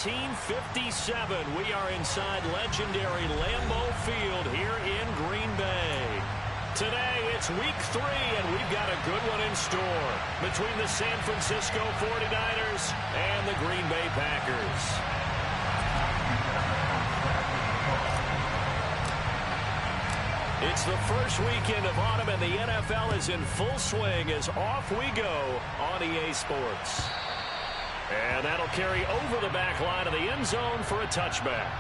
1957. We are inside legendary Lambeau Field here in Green Bay. Today, it's week 3, and we've got a good one in store between the San Francisco 49ers and the Green Bay Packers. It's the first weekend of autumn, and the NFL is in full swing as off we go on EA Sports. And that'll carry over the back line of the end zone for a touchback.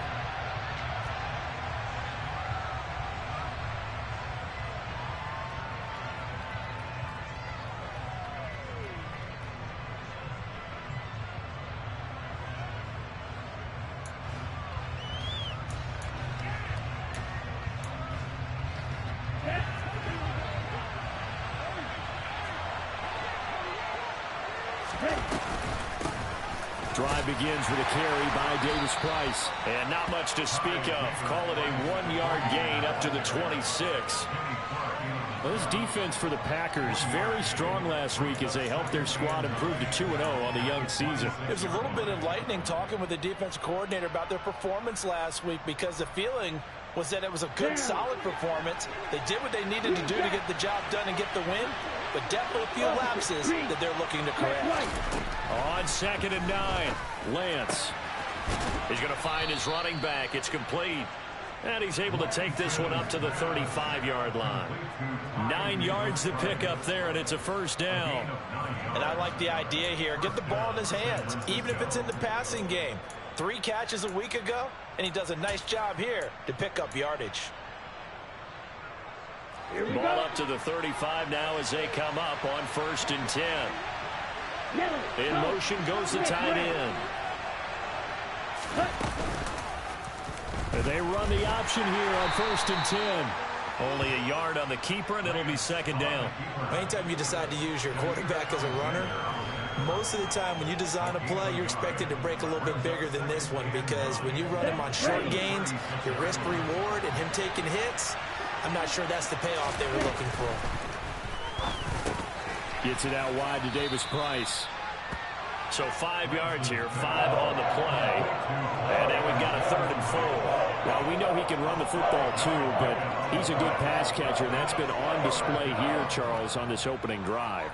Drive begins with a carry by Davis-Price. And not much to speak of. Call it a 1-yard gain up to the 26. Well, this defense for the Packers, very strong last week as they helped their squad improve to 2-0 on the young season. It was a little bit enlightening talking with the defensive coordinator about their performance last week, because the feeling was that it was a good, solid performance. They did what they needed to do to get the job done and get the win, but definitely a few lapses that they're looking to correct. On 2nd and 9, Lance. He's going to find his running back. It's complete. And he's able to take this one up to the 35-yard line. 9 yards to pick up there, and it's a first down. And I like the idea here. Get the ball in his hands, even if it's in the passing game. 3 catches a week ago, and he does a nice job here to pick up yardage. Ball up to the 35 now as they come up on 1st and 10. In motion goes the tight end. And they run the option here on 1st and 10. Only a yard on the keeper, and it'll be 2nd down. Anytime you decide to use your quarterback as a runner, most of the time when you design a play, you're expected to break a little bit bigger than this one, because when you run him on short gains, your risk-reward and him taking hits, I'm not sure that's the payoff they were looking for. Gets it out wide to Davis-Price. So 5 yards here, 5 on the play. And then we've got a 3rd and 4. Well, we know he can run the football too, but he's a good pass catcher. And that's been on display here, Charles, on this opening drive.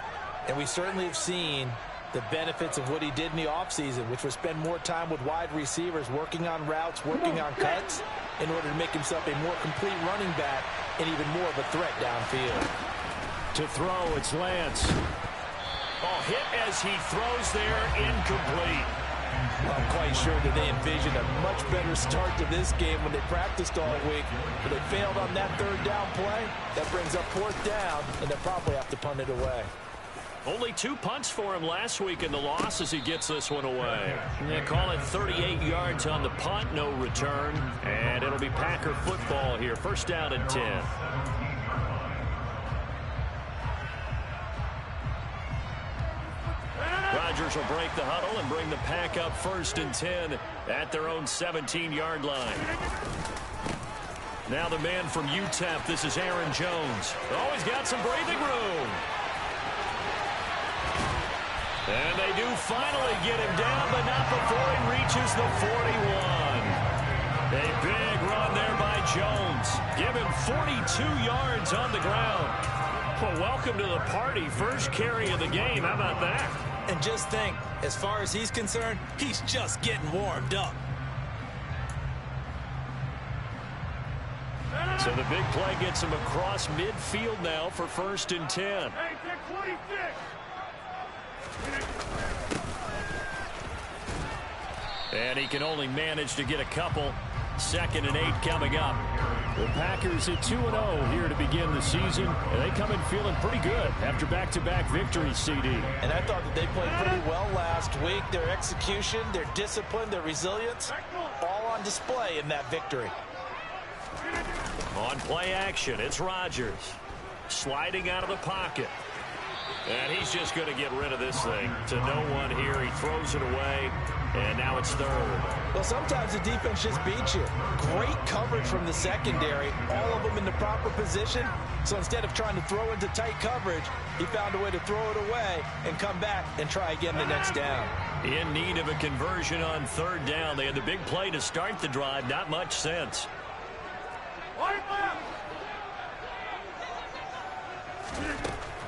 And we certainly have seen the benefits of what he did in the offseason, which was spend more time with wide receivers, working on routes, working on cuts, in order to make himself a more complete running back and even more of a threat downfield. To throw, it's Lance. Oh, hit as he throws there, incomplete. I'm quite sure that they envisioned a much better start to this game when they practiced all week, but they failed on that 3rd down play. That brings up 4th down, and they'll probably have to punt it away. Only 2 punts for him last week in the loss as he gets this one away. They call it 38 yards on the punt, no return. And it'll be Packer football here. 1st down and 10. Rodgers will break the huddle and bring the Pack up 1st and 10 at their own 17-yard line. Now the man from UTEP, this is Aaron Jones. Oh, he's got some breathing room. And they do finally get him down, but not before he reaches the 41. A big run there by Jones. Give him 42 yards on the ground. Well, welcome to the party. First carry of the game. How about that? And just think, as far as he's concerned, he's just getting warmed up. So the big play gets him across midfield now for 1st and 10. And he can only manage to get a couple. 2nd and 8 coming up. The Packers at 2-0 here to begin the season. And they come in feeling pretty good after back-to-back victories, CD. And I thought that they played pretty well last week. Their execution, their discipline, their resilience, all on display in that victory. On play action, it's Rodgers. Sliding out of the pocket. And he's just going to get rid of this thing to no one here. He throws it away. And now it's third. Well, sometimes the defense just beats you. Great coverage from the secondary, all of them in the proper position. So instead of trying to throw into tight coverage, he found a way to throw it away and come back and try again the next down. In need of a conversion on third down. They had the big play to start the drive. Not much sense.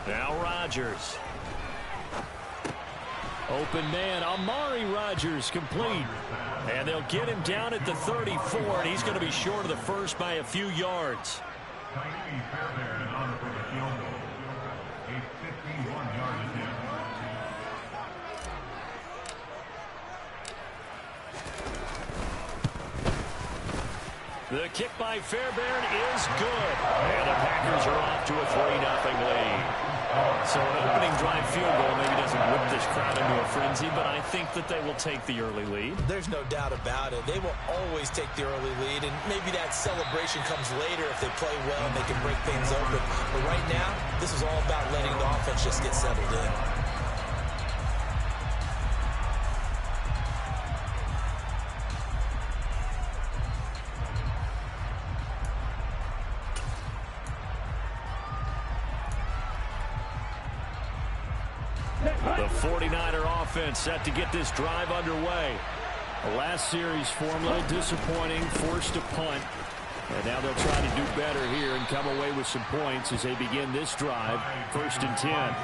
Now Rodgers. Open man, Amari Rodgers complete. And they'll get him down at the 34, and he's going to be short of the first by a few yards. The kick by Fairbairn is good. And the Packers are off to a 3-0 lead. So an opening drive field goal maybe doesn't whip this crowd into a frenzy, but I think that they will take the early lead. There's no doubt about it. They will always take the early lead, and maybe that celebration comes later if they play well and they can break things open. But right now, this is all about letting the offense just get settled in. The 49er offense set to get this drive underway. The last series for them a little disappointing, forced a punt. And now they'll try to do better here and come away with some points as they begin this drive. 1st and 10.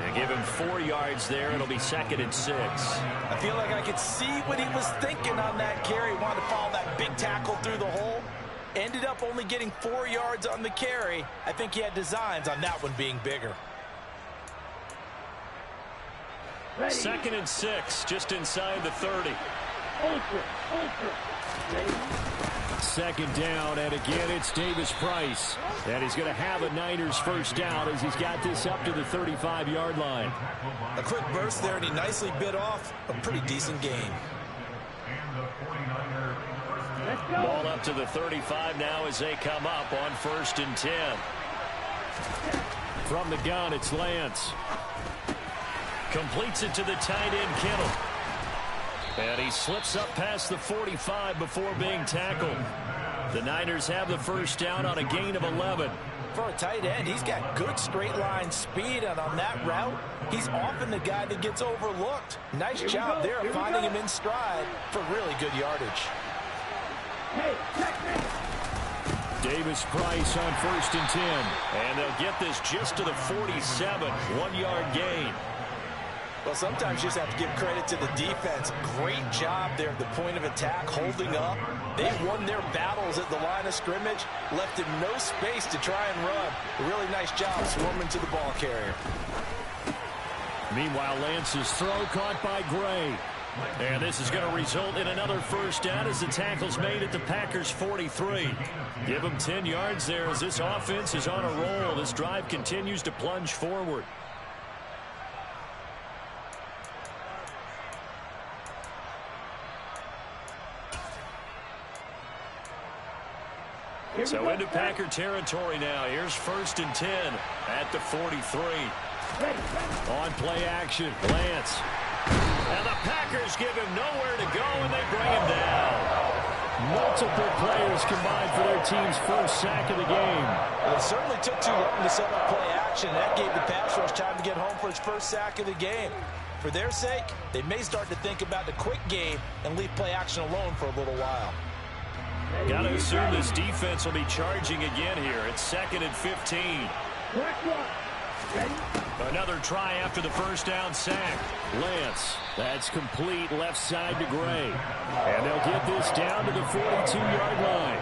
They give him 4 yards there. It'll be 2nd and 6. I feel like I could see what he was thinking on that carry. He wanted to follow that big tackle through the hole. Ended up only getting 4 yards on the carry. I think he had designs on that one being bigger. 2nd and 6, just inside the 30. 2nd down, and again it's Davis Price. And he's going to have a Niners first down as he's got this up to the 35-yard line. A quick burst there, and he nicely bit off a pretty decent gain. Ball up to the 35 now as they come up on 1st and 10. From the gun, it's Lance. Completes it to the tight end, Kittle. And he slips up past the 45 before being tackled. The Niners have the first down on a gain of 11. For a tight end, he's got good straight line speed, and on that route, he's often the guy that gets overlooked. Nice job there of finding him in stride for really good yardage. Davis Price on 1st and 10. And they'll get this just to the 47, 1-yard gain. Well, sometimes you just have to give credit to the defense. Great job there at the point of attack, holding up. They won their battles at the line of scrimmage, left him no space to try and run. A really nice job swarming to the ball carrier. Meanwhile, Lance's throw caught by Gray. And this is going to result in another first down as the tackle's made at the Packers' 43. Give them 10 yards there as this offense is on a roll. This drive continues to plunge forward. So into Packer territory now. Here's 1st and 10 at the 43. On play action, Lance. And the Packers give him nowhere to go, and they bring him down. Multiple players combined for their team's first sack of the game. Well, it certainly took too long to set up play action. That gave the pass rush time to get home for his first sack of the game. For their sake, they may start to think about the quick game and leave play action alone for a little while. Got to assume this defense will be charging again here. It's 2nd and 15. Another try after the first down sack. Lance, that's complete left side to Gray. And they'll get this down to the 42-yard line.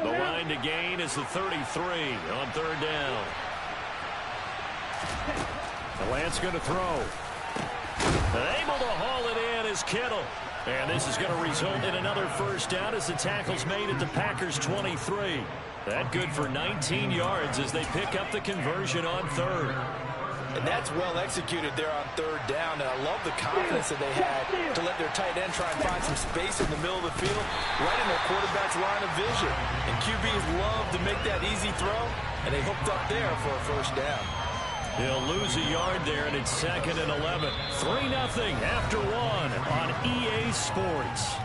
The line to gain is the 33 on 3rd down. Lance going to throw. Able to haul it in is Kittle. And this is going to result in another first down as the tackle's made at the Packers' 23. That good for 19 yards as they pick up the conversion on 3rd. And that's well executed there on 3rd down. And I love the confidence that they had to let their tight end try and find some space in the middle of the field, right in their quarterback's line of vision. And QBs love to make that easy throw. and they hooked up there for a first down. He'll lose a yard there, and it's 2nd and 11. 3-0 after 1 on EA Sports.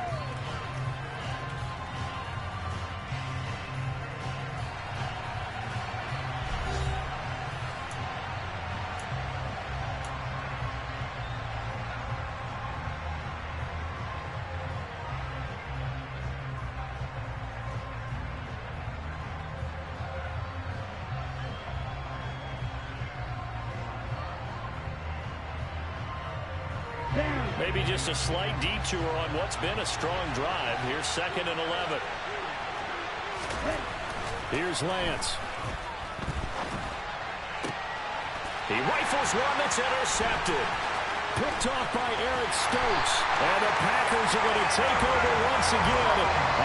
Maybe just a slight detour on what's been a strong drive. Here's 2nd and 11. Here's Lance. He rifles one that's intercepted. Picked off by Eric Stokes. And the Packers are going to take over once again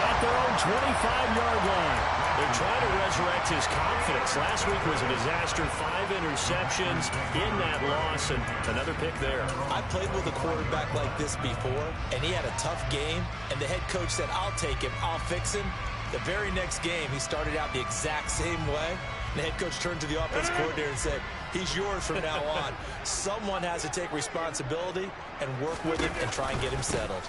at their own 25-yard line. They're trying to resurrect his confidence. Last week was a disaster. 5 interceptions in that loss, and another pick there. I played with a quarterback like this before, and he had a tough game, and the head coach said, I'll take him, I'll fix him. The very next game, he started out the exact same way. The head coach turned to the offensive coordinator and said, he's yours from now on. Someone has to take responsibility and work with him and try and get him settled.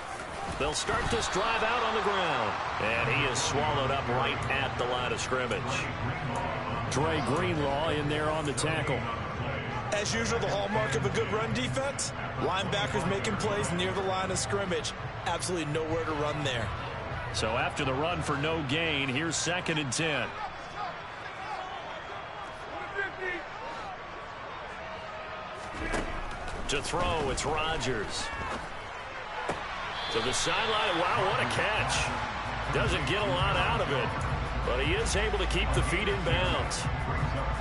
They'll start this drive out on the ground. And he is swallowed up right at the line of scrimmage. Dre Greenlaw in there on the tackle. As usual, the hallmark of a good run defense, linebackers making plays near the line of scrimmage. Absolutely nowhere to run there. So after the run for no gain, here's 2nd and 10. To throw, it's Rodgers. To the sideline. Wow, what a catch. Doesn't get a lot out of it, but he is able to keep the feet in bounds.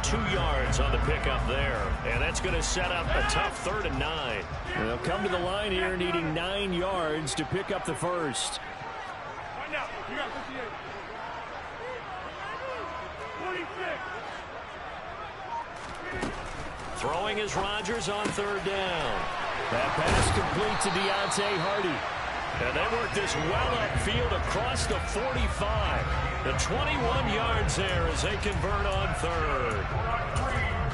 2 yards on the pickup there, and that's going to set up a tough 3rd and 9. They'll come to the line here needing 9 yards to pick up the first. Throwing is Rodgers on 3rd down. That pass complete to Deontay Hardy. And they work this well upfield across the 45. The 21 yards there as they convert on 3rd.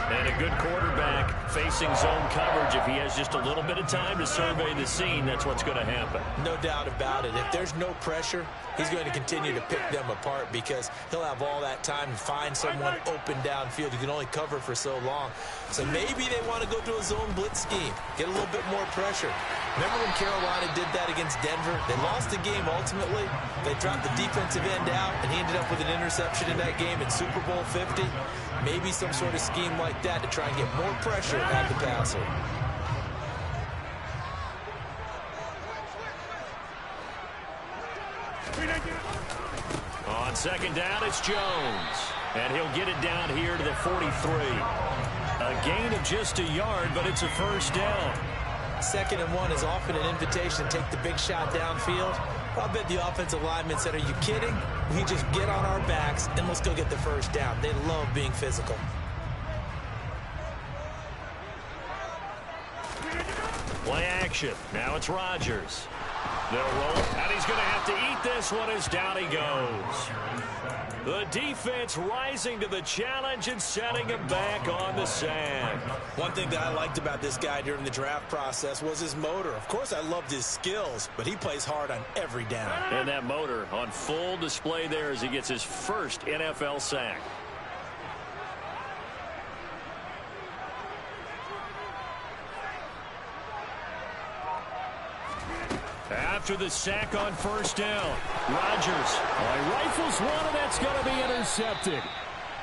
And a good quarterback facing zone coverage. If he has just a little bit of time to survey the scene, that's what's going to happen. No doubt about it. If there's no pressure, he's going to continue to pick them apart because he'll have all that time to find someone open downfield who can only cover for so long. So maybe they want to go to a zone blitz scheme, get a little bit more pressure. Remember when Carolina did that against Denver? They lost the game ultimately. They dropped the defensive end out, and he ended up with an interception in that game in Super Bowl 50. Maybe some sort of scheme like that to try and get more pressure at the passer. On 2nd down, it's Jones. And he'll get it down here to the 43. A gain of just a yard, but it's a first down. 2nd and 1 is often an invitation to take the big shot downfield. I bet the offensive lineman said, are you kidding? We just get on our backs and let's go get the first down. They love being physical. Play action. Now it's Rodgers. They'll roll, and he's going to have to eat this one as down he goes. The defense rising to the challenge and setting him back on the sand. One thing that I liked about this guy during the draft process was his motor. Of course, I loved his skills, but he plays hard on every down. And that motor on full display there as he gets his first NFL sack. After the sack on first down, Rodgers rifles one, and that's going to be intercepted.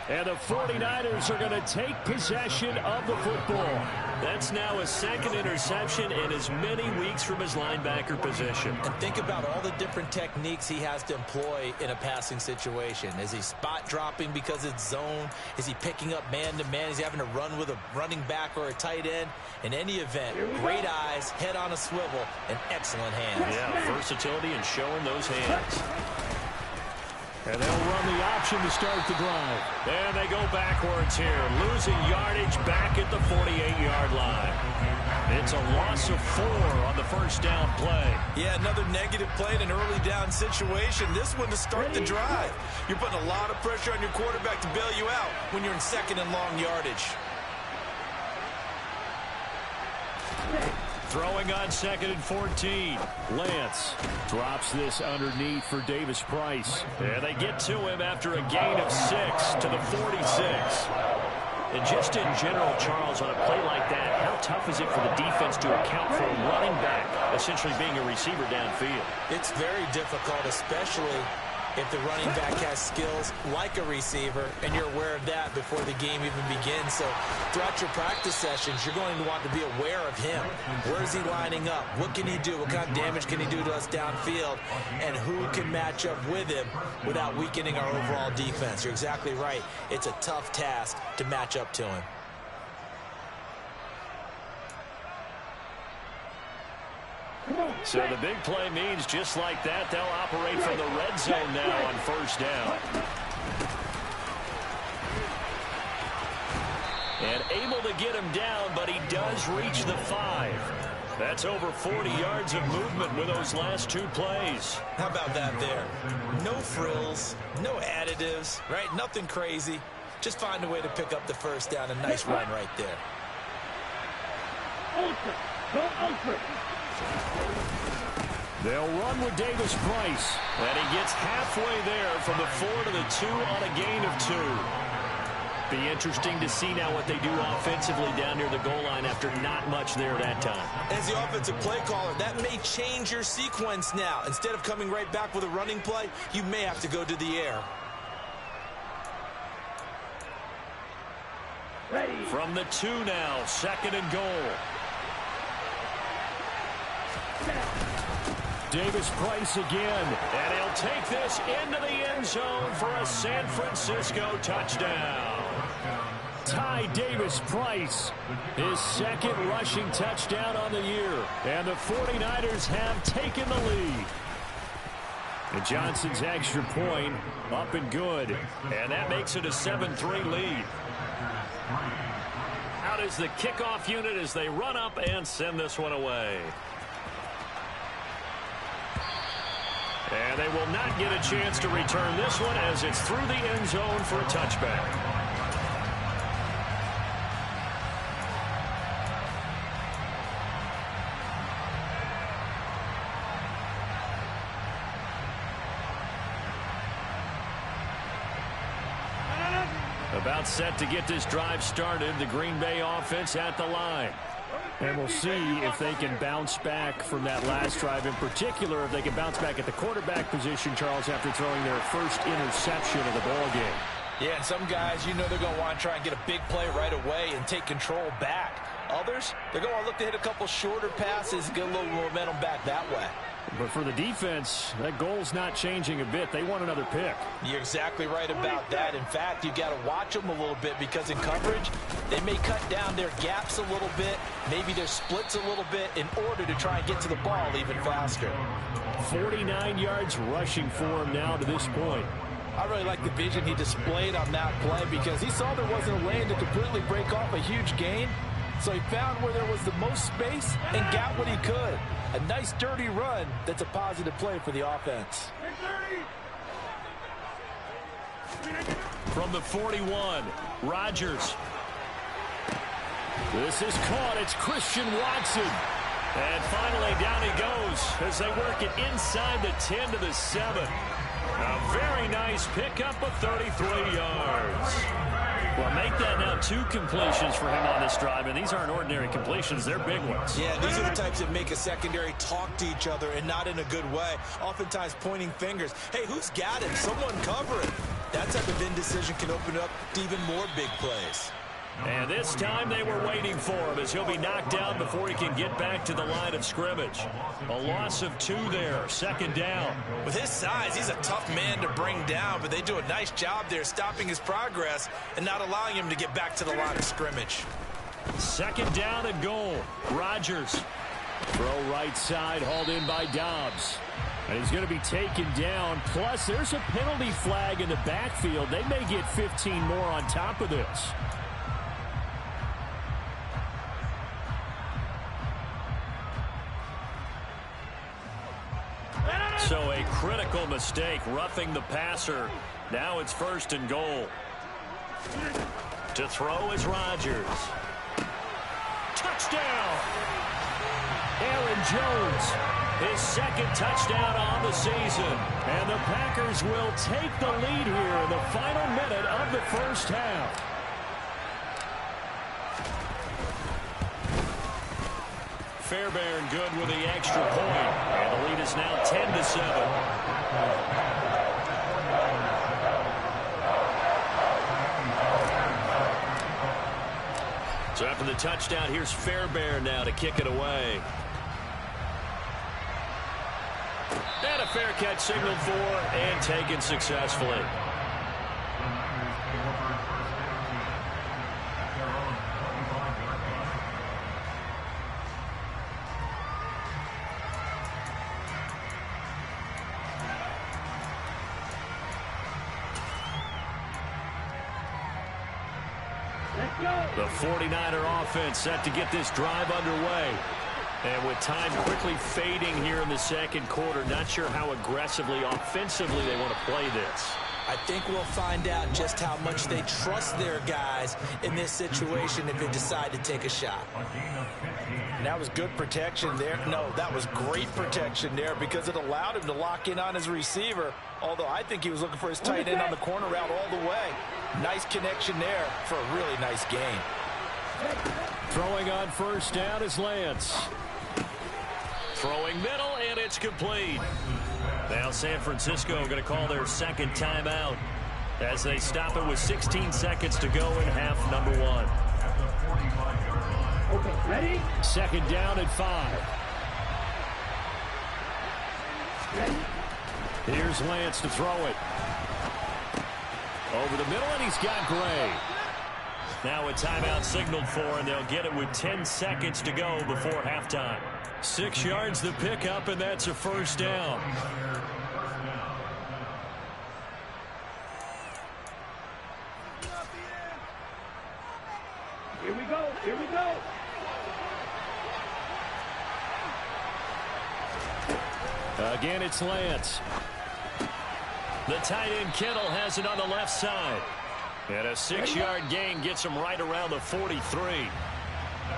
And the 49ers are going to take possession of the football. That's now a 2nd interception in as many weeks from his linebacker position. And think about all the different techniques he has to employ in a passing situation. Is he spot dropping because it's zone? Is he picking up man-to-man? Is he having to run with a running back or a tight end? In any event, great eyes, head on a swivel, and excellent hands. Yeah, versatility and showing those hands. And they'll run the option to start the drive. And they go backwards here, losing yardage back at the 48-yard line. It's a loss of 4 on the first down play. Yeah, another negative play in an early down situation. This one to start the drive. You're putting a lot of pressure on your quarterback to bail you out when you're in second and long yardage. Throwing on 2nd and 14. Lance drops this underneath for Davis Price. And they get to him after a gain of 6 to the 46. And just in general, Charles, on a play like that, how tough is it for the defense to account for a running back essentially being a receiver downfield? It's very difficult, especially if the running back has skills like a receiver, and you're aware of that before the game even begins. So throughout your practice sessions, you're going to want to be aware of him. Where is he lining up? What can he do? What kind of damage can he do to us downfield? And who can match up with him without weakening our overall defense? You're exactly right. It's a tough task to match up to him. So the big play means just like that, they'll operate from the red zone now on first down. And able to get him down, but he does reach the 5. That's over 40 yards of movement with those last 2 plays. How about that there? No frills, no additives, right? Nothing crazy. Just find a way to pick up the first down. A nice run right there. Ultra. Go ultra. They'll run with Davis Price. And he gets halfway there from the 4 to the 2 on a gain of 2. Be interesting to see now what they do offensively down near the goal line after not much there that time. As the offensive play caller, that may change your sequence now. Instead of coming right back with a running play, you may have to go to the air. From the 2 now, 2nd and goal. Davis Price again, and he'll take this into the end zone for a San Francisco touchdown. Ty Davis Price, his 2nd rushing touchdown on the year, and the 49ers have taken the lead. And Johnson's extra point up and good, and that makes it a 7-3 lead. Out is the kickoff unit as they run up and send this one away. And they will not get a chance to return this one as it's through the end zone for a touchback. About set to get this drive started, the Green Bay offense at the line. And we'll see if they can bounce back from that last drive. In particular, if they can bounce back at the quarterback position, Charles, after throwing their first interception of the ball game. Yeah, and some guys, you know they're going to want to try and get a big play right away and take control back. Others, they're going to look to hit a couple shorter passes, get a little momentum back that way. But for the defense, that goal's not changing a bit. They want another pick. You're exactly right about that. In fact, you've got to watch them a little bit because in coverage, they may cut down their gaps a little bit, maybe their splits a little bit in order to try and get to the ball even faster. 49 yards rushing for him now to this point. I really like the vision he displayed on that play because he saw there wasn't a lane to completely break off a huge gain. So he found where there was the most space and got what he could. A nice dirty run that's a positive play for the offense. From the 41, Rodgers. This is caught. It's Christian Watson. And finally down he goes as they work it inside the 10 to the 7. A very nice pickup of 33 yards. Well, make that now 2 completions for him on this drive, and these aren't ordinary completions. They're big ones. Yeah, these are the types that make a secondary talk to each other and not in a good way. Oftentimes pointing fingers. Hey, who's got him? Someone cover it. That type of indecision can open up to even more big plays. And this time they were waiting for him as he'll be knocked down before he can get back to the line of scrimmage. A loss of 2 there, 2nd down. With his size, he's a tough man to bring down, but they do a nice job there stopping his progress and not allowing him to get back to the line of scrimmage. 2nd down and goal. Rodgers. Throw right side, hauled in by Dobbs. And he's going to be taken down. Plus, there's a penalty flag in the backfield. They may get 15 more on top of this. So a critical mistake, roughing the passer. Now it's 1st and goal. To throw is Rodgers. Touchdown! Aaron Jones, his 2nd touchdown on the season. And the Packers will take the lead here in the final minute of the 1st half. Fairbairn good with the extra point. And the lead is now 10-7. So after the touchdown, here's Fairbairn now to kick it away. And a fair catch signaled for and taken successfully. The 49er offense set to get this drive underway. And with time quickly fading here in the 2nd quarter, not sure how aggressively, offensively they want to play this. I think we'll find out just how much they trust their guys in this situation if they decide to take a shot. And that was good protection there. No, that was great protection there because it allowed him to lock in on his receiver. Although I think he was looking for his tight end on the corner route all the way. Nice connection there for a really nice game. Throwing on 1st down is Lance. Throwing middle, and it's complete. Now San Francisco going to call their 2nd timeout as they stop it with 16 seconds to go in half number 1. Okay, ready? 2nd down and 5. Ready? Here's Lance to throw it. Over the middle, and he's got Gray. Now a timeout signaled for, and they'll get it with 10 seconds to go before halftime. 6 yards the pickup, and that's a 1st down. Here we go. Here we go. Again, it's Lance. The tight end Kittle has it on the left side. And a 6-yard gain gets him right around the 43.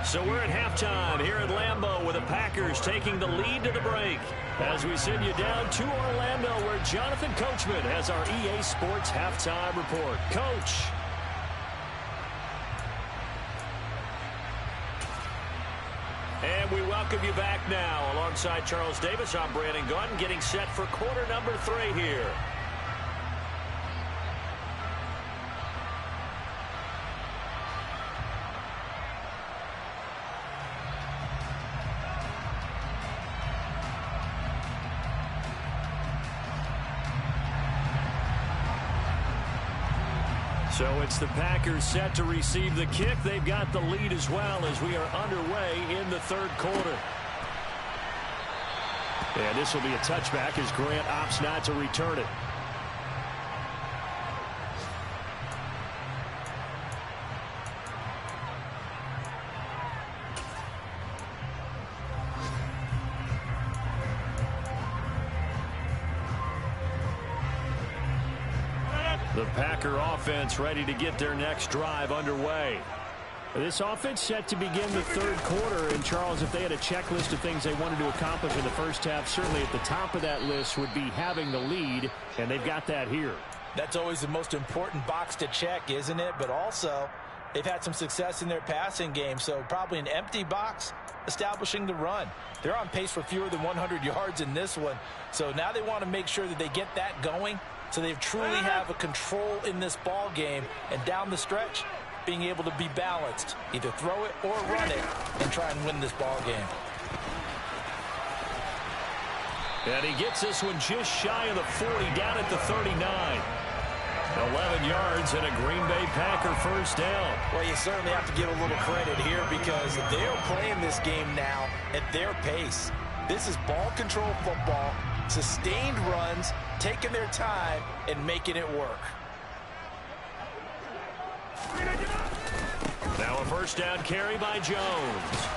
So we're at halftime here at Lambeau with the Packers taking the lead to the break. As we send you down to Orlando where Jonathan Coachman has our EA Sports halftime report. Coach. And we welcome you back now. Alongside Charles Davis, I'm Brandon Gaudin getting set for quarter number 3 here. So it's the Packers set to receive the kick. They've got the lead as well as we are underway in the 3rd quarter. And this will be a touchback as Grant opts not to return it. The Packer offense ready to get their next drive underway. This offense set to begin the 3rd quarter. And, Charles, if they had a checklist of things they wanted to accomplish in the 1st half, certainly at the top of that list would be having the lead, and they've got that here. That's always the most important box to check, isn't it? But also, they've had some success in their passing game, so probably an empty box establishing the run. They're on pace for fewer than 100 yards in this one, so now they want to make sure that they get that going so they truly have a control in this ball game, and down the stretch, being able to be balanced, either throw it or run it, and try and win this ball game. And he gets this one just shy of the 40, down at the 39. 11 yards and a Green Bay Packer 1st down. Well, you certainly have to give a little credit here because they're playing this game now at their pace. This is ball control football. Sustained runs, taking their time, and making it work. Now a first down carry by Jones.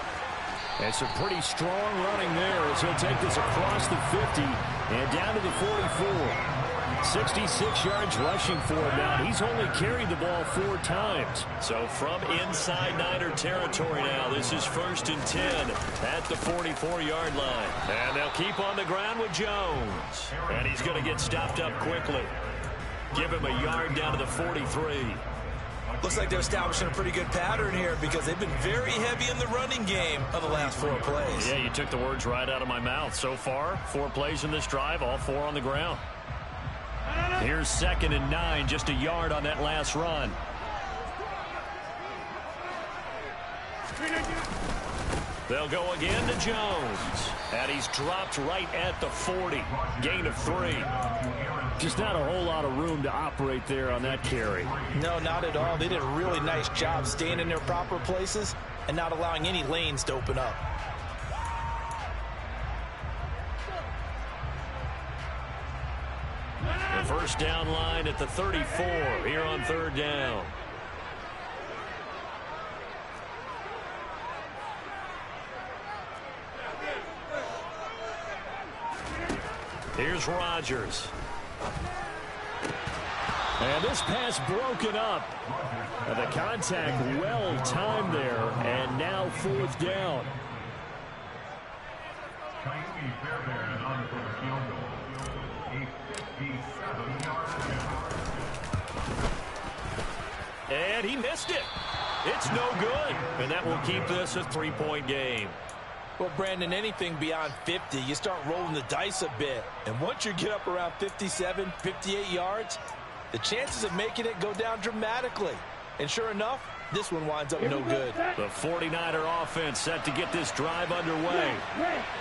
And some pretty strong running there as he'll take this across the 50 and down to the 44. 66 yards rushing for him now. He's only carried the ball 4 times. So from inside Niner territory now, this is 1st and 10 at the 44-yard line. And they'll keep on the ground with Jones. And he's going to get stopped up quickly. Give him a yard down to the 43. Looks like they're establishing a pretty good pattern here because they've been very heavy in the running game of the last 4 plays. Yeah, you took the words right out of my mouth. So far, 4 plays in this drive, all 4 on the ground. Here's 2nd and 9, just a yard on that last run. They'll go again to Jones. And he's dropped right at the 40. Gain of 3. Just not a whole lot of room to operate there on that carry. No, not at all. They did a really nice job staying in their proper places and not allowing any lanes to open up. The first down line at the 34 here on 3rd down. Here's Rodgers. And this pass broken up. And the contact well timed there. And now 4th down. And he missed it. It's no good. And that will keep this a 3-point game. Well, Brandon, anything beyond 50, you start rolling the dice a bit. And once you get up around 57, 58 yards, the chances of making it go down dramatically. And sure enough, this one winds up no good. The 49er offense set to get this drive underway.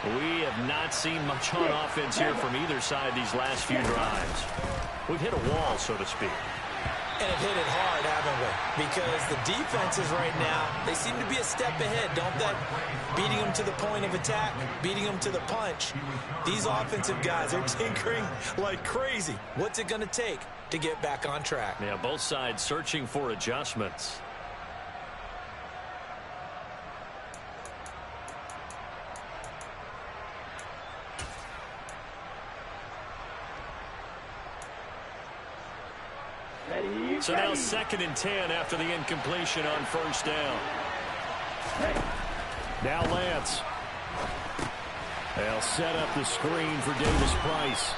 We have not seen much on offense here from either side these last few drives. We've hit a wall, so to speak. And have hit it hard, haven't we? Because the defenses right now, they seem to be a step ahead, don't they? Beating them to the point of attack, beating them to the punch. These offensive guys are tinkering like crazy. What's it going to take to get back on track? Yeah, both sides searching for adjustments. So now 2nd and 10 after the incompletion on 1st down. Now Lance. They'll set up the screen for Davis Price.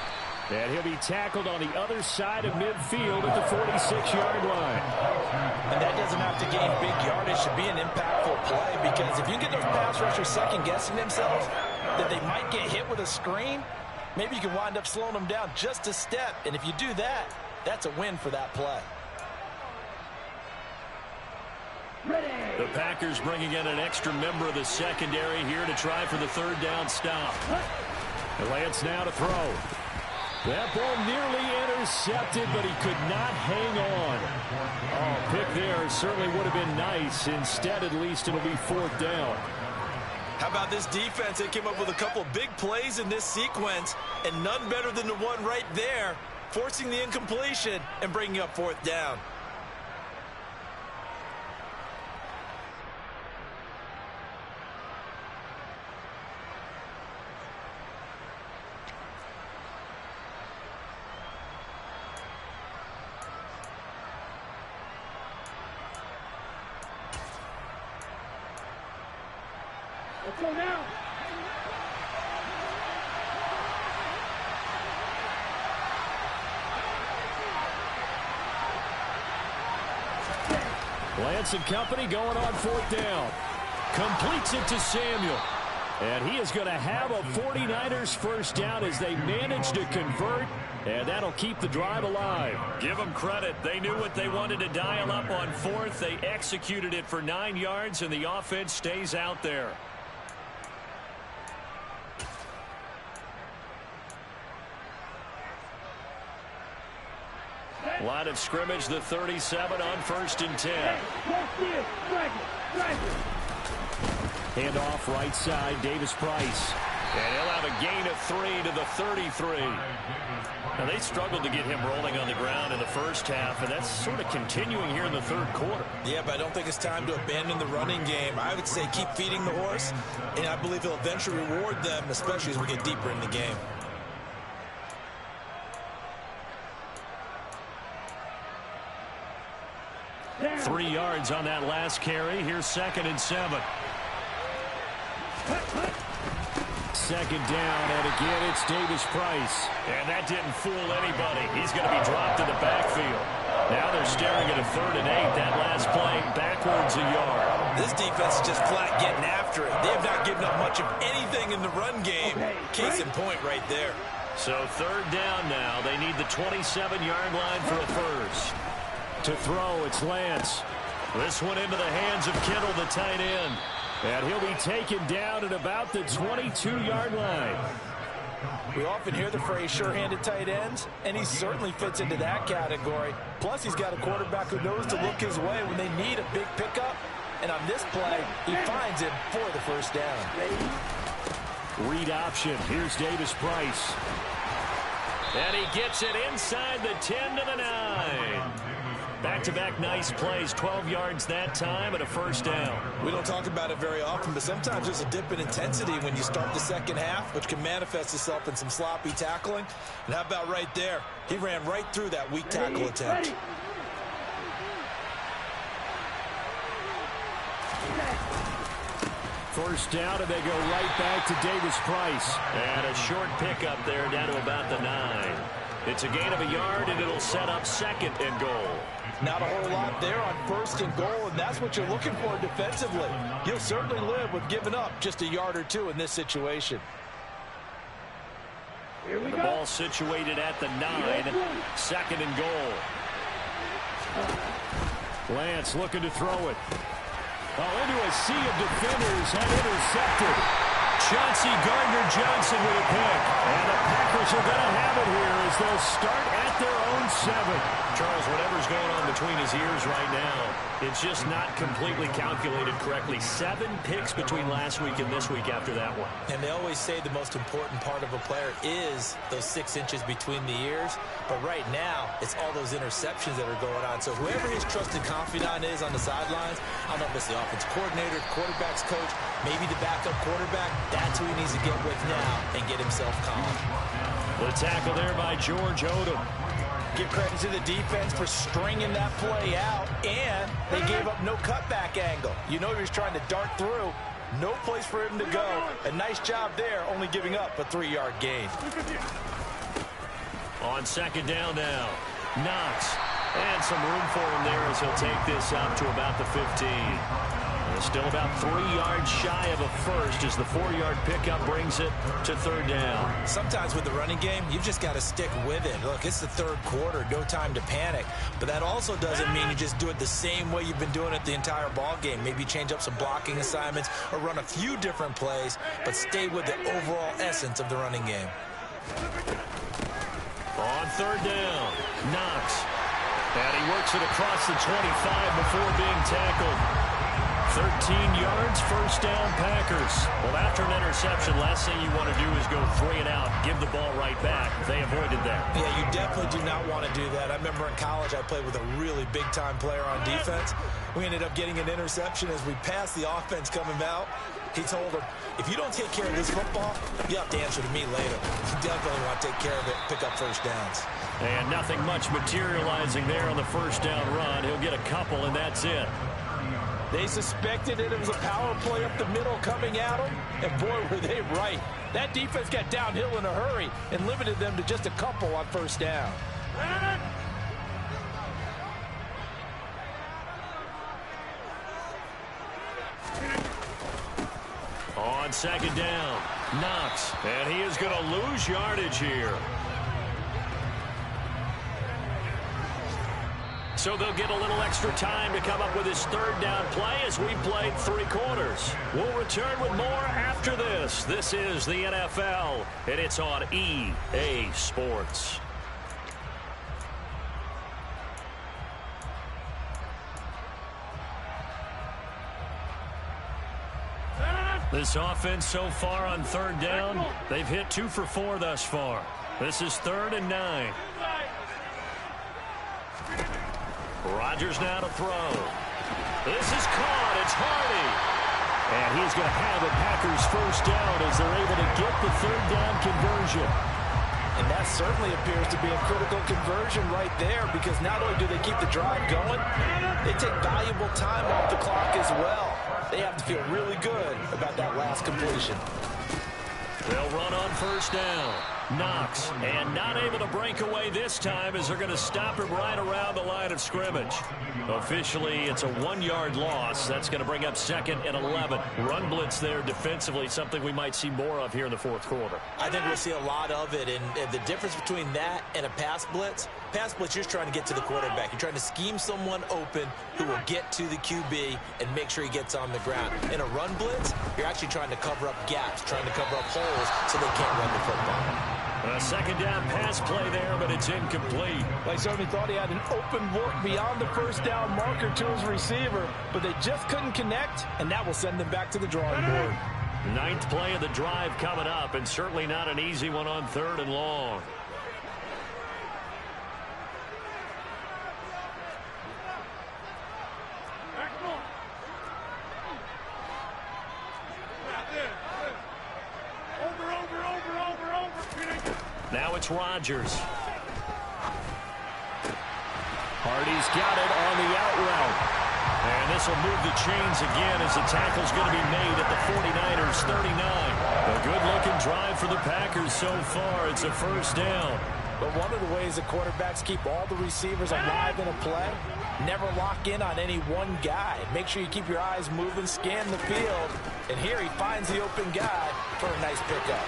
And he'll be tackled on the other side of midfield at the 46-yard line. And that doesn't have to gain big yardage to be an impactful play, because if you get those pass rushers second-guessing themselves that they might get hit with a screen, maybe you can wind up slowing them down just a step. And if you do that, that's a win for that play. The Packers bringing in an extra member of the secondary here to try for the 3rd down stop. Lance now to throw. That ball nearly intercepted, but he could not hang on. Oh, pick there certainly would have been nice. Instead, at least it'll be 4th down. How about this defense? They came up with a couple of big plays in this sequence, and none better than the one right there, forcing the incompletion and bringing up 4th down. Let's go now. Lance and company going on 4th down. Completes it to Samuel. And he is going to have a 49ers first down as they manage to convert. And that'll keep the drive alive. Give them credit. They knew what they wanted to dial up on 4th. They executed it for 9 yards, and the offense stays out there. Line of scrimmage, the 37 on 1st and 10. Hand off right side, Davis Price. And he'll have a gain of 3 to the 33. Now, they struggled to get him rolling on the ground in the first half, and that's sort of continuing here in the third quarter. Yeah, but I don't think it's time to abandon the running game. I would say keep feeding the horse, and I believe he'll eventually reward them, especially as we get deeper in the game. Yeah. 3 yards on that last carry. Here's 2nd and 7. Second down, and again, it's Davis-Price. And that didn't fool anybody. He's going to be dropped in the backfield. Now they're staring at a 3rd and 8. That last play, backwards a yard. This defense is just flat getting after it. They have not given up much of anything in the run game. Case in point right there. So 3rd down now. They need the 27-yard line for a first. To throw, it's Lance. This one into the hands of Kittle, the tight end. And he'll be taken down at about the 22-yard line. We often hear the phrase sure-handed tight ends, and he certainly fits into that category. Plus, he's got a quarterback who knows to look his way when they need a big pickup. And on this play, he finds him for the first down. Read option. Here's Davis-Price. And he gets it inside the 10 to the 9. Back-to-back nice plays, 12 yards that time and a first down. We don't talk about it very often, but sometimes there's a dip in intensity when you start the second half, which can manifest itself in some sloppy tackling. And how about right there? He ran right through that weak tackle attempt. First down, and they go right back to Davis-Price. And a short pickup there down to about the 9. It's a gain of a yard, and it'll set up 2nd and goal. Not a whole lot there on 1st and goal, and that's what you're looking for defensively. You'll certainly live with giving up just a yard or 2 in this situation. The ball situated at the 9, 2nd and goal. Lance looking to throw it. Oh, into a sea of defenders and intercepted. Chauncey Gardner-Johnson with a pick. And the Packers are going to have it here as they'll start at their own 7. Charles, whatever's going on between his ears right now, it's just not completely calculated correctly. 7 picks between last week and this week after that one. And they always say the most important part of a player is those 6 inches between the ears. But right now, it's all those interceptions that are going on. So whoever his trusted confidant is on the sidelines, I don't know if it's the offense coordinator, the quarterback's coach, maybe the backup quarterback, that's who he needs to get with now and get himself calm. The tackle there by George Odom. Give credit to the defense for stringing that play out, and they gave up no cutback angle. You know he was trying to dart through. No place for him to go. A nice job there, only giving up a 3-yard gain. On 2nd down now, Knox. And some room for him there as he'll take this up to about the 15. Still about 3 yards shy of a first as the 4-yard pickup brings it to 3rd down. Sometimes with the running game, you've just got to stick with it. Look, it's the 3rd quarter, no time to panic. But that also doesn't mean you just do it the same way you've been doing it the entire ball game. Maybe change up some blocking assignments or run a few different plays, but stay with the overall essence of the running game. On 3rd down, Knox. And he works it across the 25 before being tackled. 13 yards, first down, Packers. Well, after an interception, last thing you want to do is go 3 and out, give the ball right back. They avoided that. Yeah, you definitely do not want to do that. I remember in college I played with a really big-time player on defense. We ended up getting an interception as we passed the offense coming out. He told him, if you don't take care of this football, you have to answer to me later. You definitely want to take care of it, pick up first downs. And nothing much materializing there on the first down run. He'll get a couple, and that's it. They suspected it was a power play up the middle coming at them, and boy, were they right. That defense got downhill in a hurry and limited them to just a couple on first down. On 2nd down, Knox, and he is going to lose yardage here. So they'll get a little extra time to come up with his 3rd down play as we played 3 quarters. We'll return with more after this. This is the NFL, and it's on EA Sports. This offense so far on third down, they've hit 2 for 4 thus far. This is 3rd and 9. Rodgers now to throw. This is caught. It's Hardy. And he's going to have a Packers first down as they're able to get the 3rd down conversion. And that certainly appears to be a critical conversion right there, because not only do they keep the drive going, they take valuable time off the clock as well. They have to feel really good about that last completion. They'll run on first down. Knox, and not able to break away this time as they're going to stop him right around the line of scrimmage. Officially, it's a 1-yard loss. That's going to bring up 2nd and 11. Run blitz there defensively, something we might see more of here in the 4th quarter. I think we'll see a lot of it, and the difference between that and a pass blitz, you're just trying to get to the quarterback. You're trying to scheme someone open who will get to the QB and make sure he gets on the ground. In a run blitz, you're actually trying to cover up gaps, trying to cover up holes so they can't run the football. A 2nd down pass play there, but it's incomplete. They certainly thought he had an open look beyond the first down marker to his receiver, but they just couldn't connect, and that will send them back to the drawing board. 9th play of the drive coming up, and certainly not an easy one on 3rd and long. Now it's Rodgers. Hardy's got it on the out route. And this will move the chains again as the tackle's going to be made at the 49ers 39. A good-looking drive for the Packers so far. It's a first down. But one of the ways the quarterbacks keep all the receivers alive in a play, never lock in on any one guy. Make sure you keep your eyes moving, scan the field. And here he finds the open guy for a nice pickup.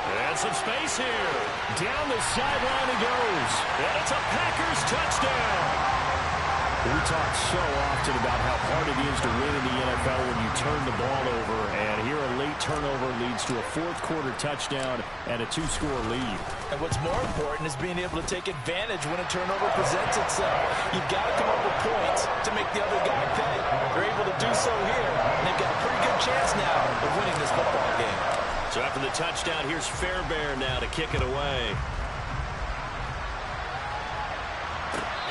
And some space here. Down the sideline he goes. And it's a Packers touchdown. We talk so often about how hard it is to win in the NFL when you turn the ball over. And here a late turnover leads to a 4th quarter touchdown and a 2-score lead. And what's more important is being able to take advantage when a turnover presents itself. You've got to come up with points to make the other guy pay. They're able to do so here. And they've got a pretty good chance now of winning this football game. So after the touchdown, here's Fairbairn now to kick it away.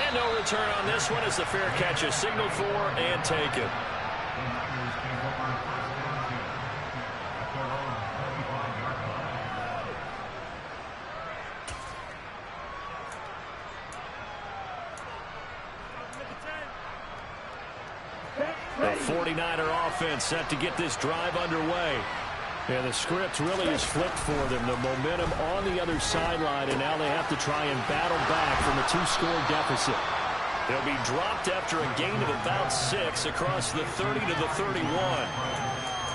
And no return on this one as the fair catch is signaled for and taken. The 49er offense set to get this drive underway. And the script really is flipped for them. The momentum on the other sideline, and now they have to try and battle back from a 2-score deficit. They'll be dropped after a gain of about 6 across the 30 to the 31.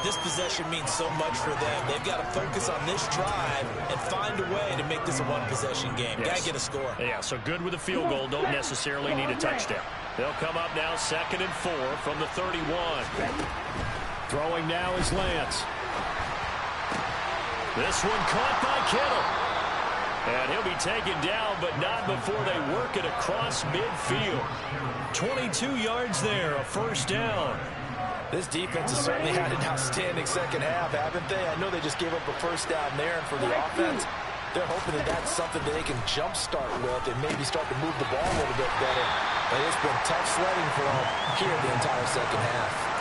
This possession means so much for them. They've got to focus on this drive and find a way to make this a one-possession game. Yes. Got to get a score. Yeah, so good with a field goal. Don't necessarily need a touchdown. They'll come up now 2nd and 4 from the 31. Throwing now is Lance. This one caught by Kittle. And he'll be taken down, but not before they work it across midfield. 22 yards there, a first down. This defense has certainly had an outstanding second half, haven't they? I know they just gave up a first down there, and for the offense, they're hoping that that's something that they can jumpstart with and maybe start to move the ball a little bit better. And it's been tough sledding for them here the entire second half.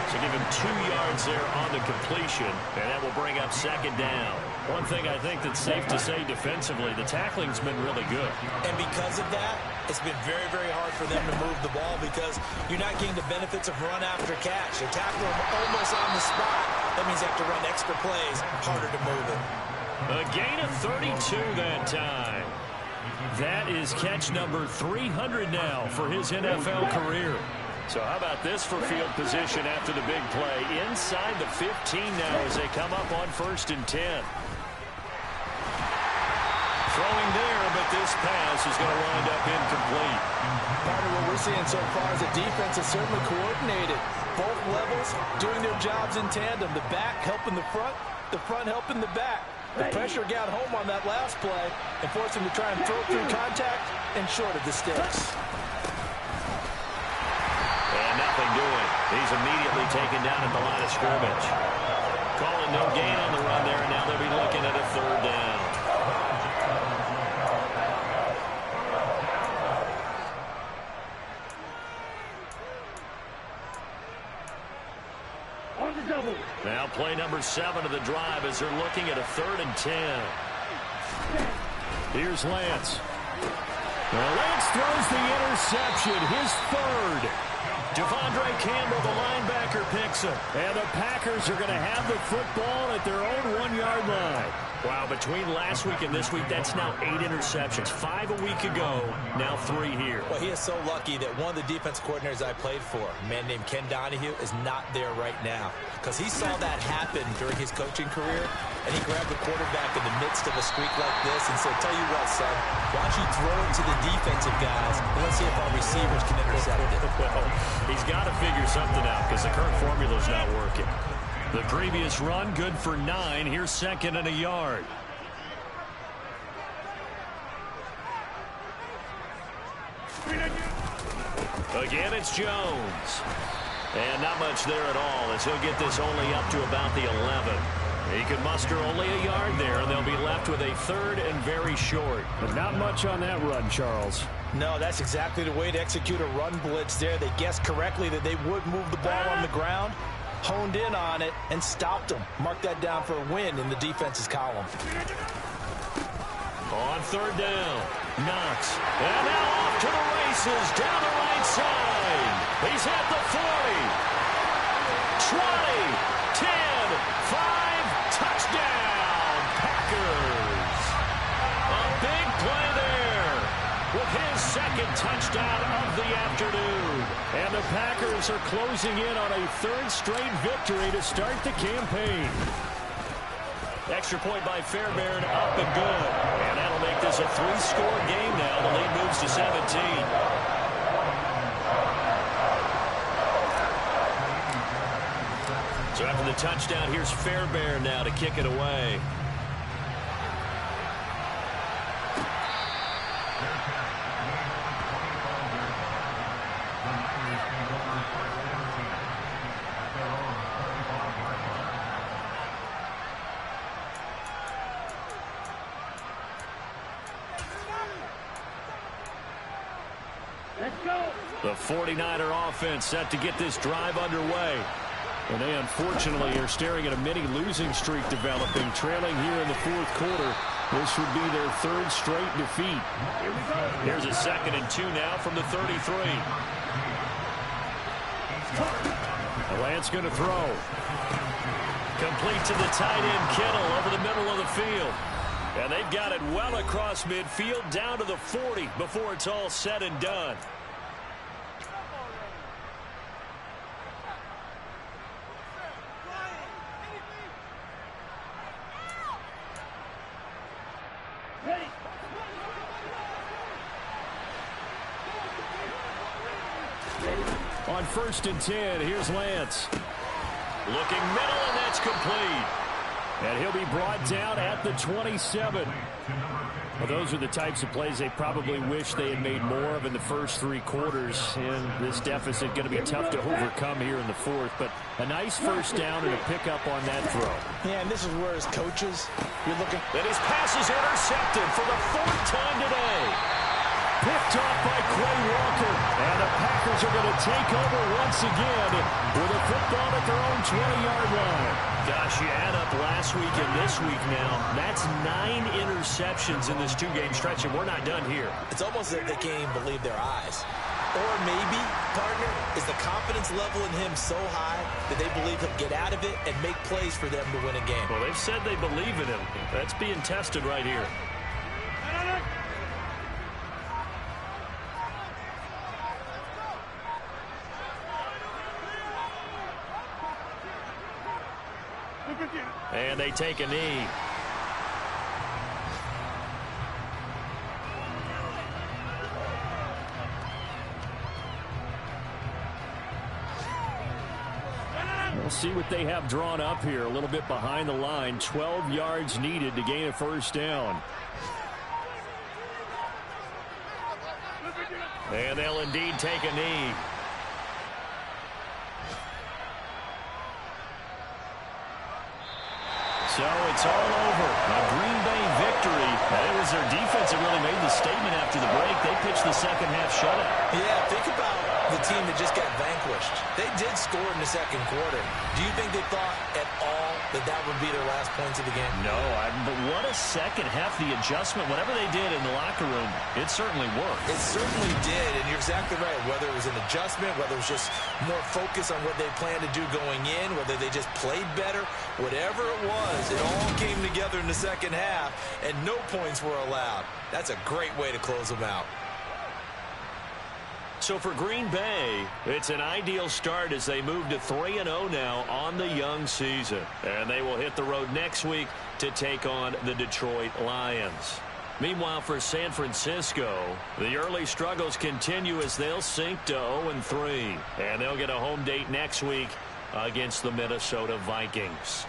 So give him 2 yards there on the completion, and that will bring up 2nd down. One thing I think that's safe to say defensively, the tackling's been really good. And because of that, it's been very, very hard for them to move the ball because you're not getting the benefits of run after catch. They tackle them almost on the spot. That means they have to run extra plays, harder to move it. A gain of 32 that time. That is catch number 300 now for his NFL career. So how about this for field position after the big play? Inside the 15 now as they come up on 1st and 10. Throwing there, but this pass is going to wind up incomplete. Part of what we're seeing so far is the defense is certainly coordinated. Both levels doing their jobs in tandem. The back helping the front helping the back. The pressure got home on that last play and forced him to try and throw through contact and short of the sticks. And nothing doing. He's immediately taken down at the line of scrimmage. Calling no gain on the run there, and now they'll be looking at a third down. On the double. Now play number 7 of the drive as they're looking at a 3rd and 10. Here's Lance. Well, Lance throws the interception, his 3rd. Devondre Campbell, the linebacker, picks him. And the Packers are going to have the football at their own 1-yard line. Wow, between last week and this week, that's now 8 interceptions. 5 a week ago, now 3 here. Well, he is so lucky that one of the defense coordinators I played for, a man named Ken Donahue, is not there right now. Because he saw that happen during his coaching career, and he grabbed the quarterback in the midst of a streak like this and said, tell you what, son, why don't you throw it to the defensive guys, and let's see if our receivers can intercept it. Well, he's got to figure something out because the current formula's not working. The previous run, good for 9. Here's 2nd and a yard. Again, it's Jones. And not much there at all as he'll get this only up to about the 11. He can muster only a yard there, and they'll be left with a 3rd and very short. But not much on that run, Charles. No, that's exactly the way to execute a run blitz there. They guessed correctly that they would move the ball on the ground, honed in on it, and stopped them. Mark that down for a win in the defense's column. On 3rd down, Knox. And now off to the races down the right side. He's at the 40. 20, 10, 5, touchdown, Packers. A big play there with his 2nd touchdown of the afternoon. And the Packers are closing in on a 3rd straight victory to start the campaign. Extra point by Fairbairn, up and good. And that'll make this a 3-score game now. The lead moves to 17. So after the touchdown, here's Fairbairn now to kick it away. Let's go. The 49er offense set to get this drive underway. And they unfortunately are staring at a mini losing streak developing, trailing here in the 4th quarter. This would be their 3rd straight defeat. Here's a 2nd and 2 now from the 33. Lance going to throw. Complete to the tight end, Kittle, over the middle of the field. And they've got it well across midfield down to the 40 before it's all said and done. On 1st and 10, here's Lance. Looking middle, and that's complete. And he'll be brought down at the 27. Well, those are the types of plays they probably wish they had made more of in the first 3 quarters. And this deficit going to be tough to overcome here in the 4th. But a nice first down and a pickup on that throw. Yeah, and this is where as coaches, you're looking. And his pass is intercepted for the 4th time today. Picked off by Quay Walker. And the Packers are going to take over once again with a football at their own 20-yard line. Gosh, you add up last week and this week now. That's 9 interceptions in this 2-game stretch, and we're not done here. It's almost like they can't even believe their eyes. Or maybe, partner, is the confidence level in him so high that they believe he'll get out of it and make plays for them to win a game. Well, they've said they believe in him. That's being tested right here. And they take a knee. We'll see what they have drawn up here. A little bit behind the line. 12 yards needed to gain a first down. And they'll indeed take a knee. So it's all over. A Green Bay victory. And it was their defense that really made the statement after the break. They pitched the second half shutout. Yeah, think about the team that just got vanquished. They did score in the second quarter. Do you think they thought at all that that would be their last points of the game? No, but what a second half. The adjustment, whatever they did in the locker room, it certainly worked. It certainly did, and you're exactly right. Whether it was an adjustment, whether it was just more focus on what they planned to do going in, whether they just played better, whatever it was, it all came together in the second half, and no points were allowed. That's a great way to close them out. So for Green Bay, it's an ideal start as they move to 3-0 now on the young season. And they will hit the road next week to take on the Detroit Lions. Meanwhile, for San Francisco, the early struggles continue as they'll sink to 0-3. And they'll get a home date next week against the Minnesota Vikings.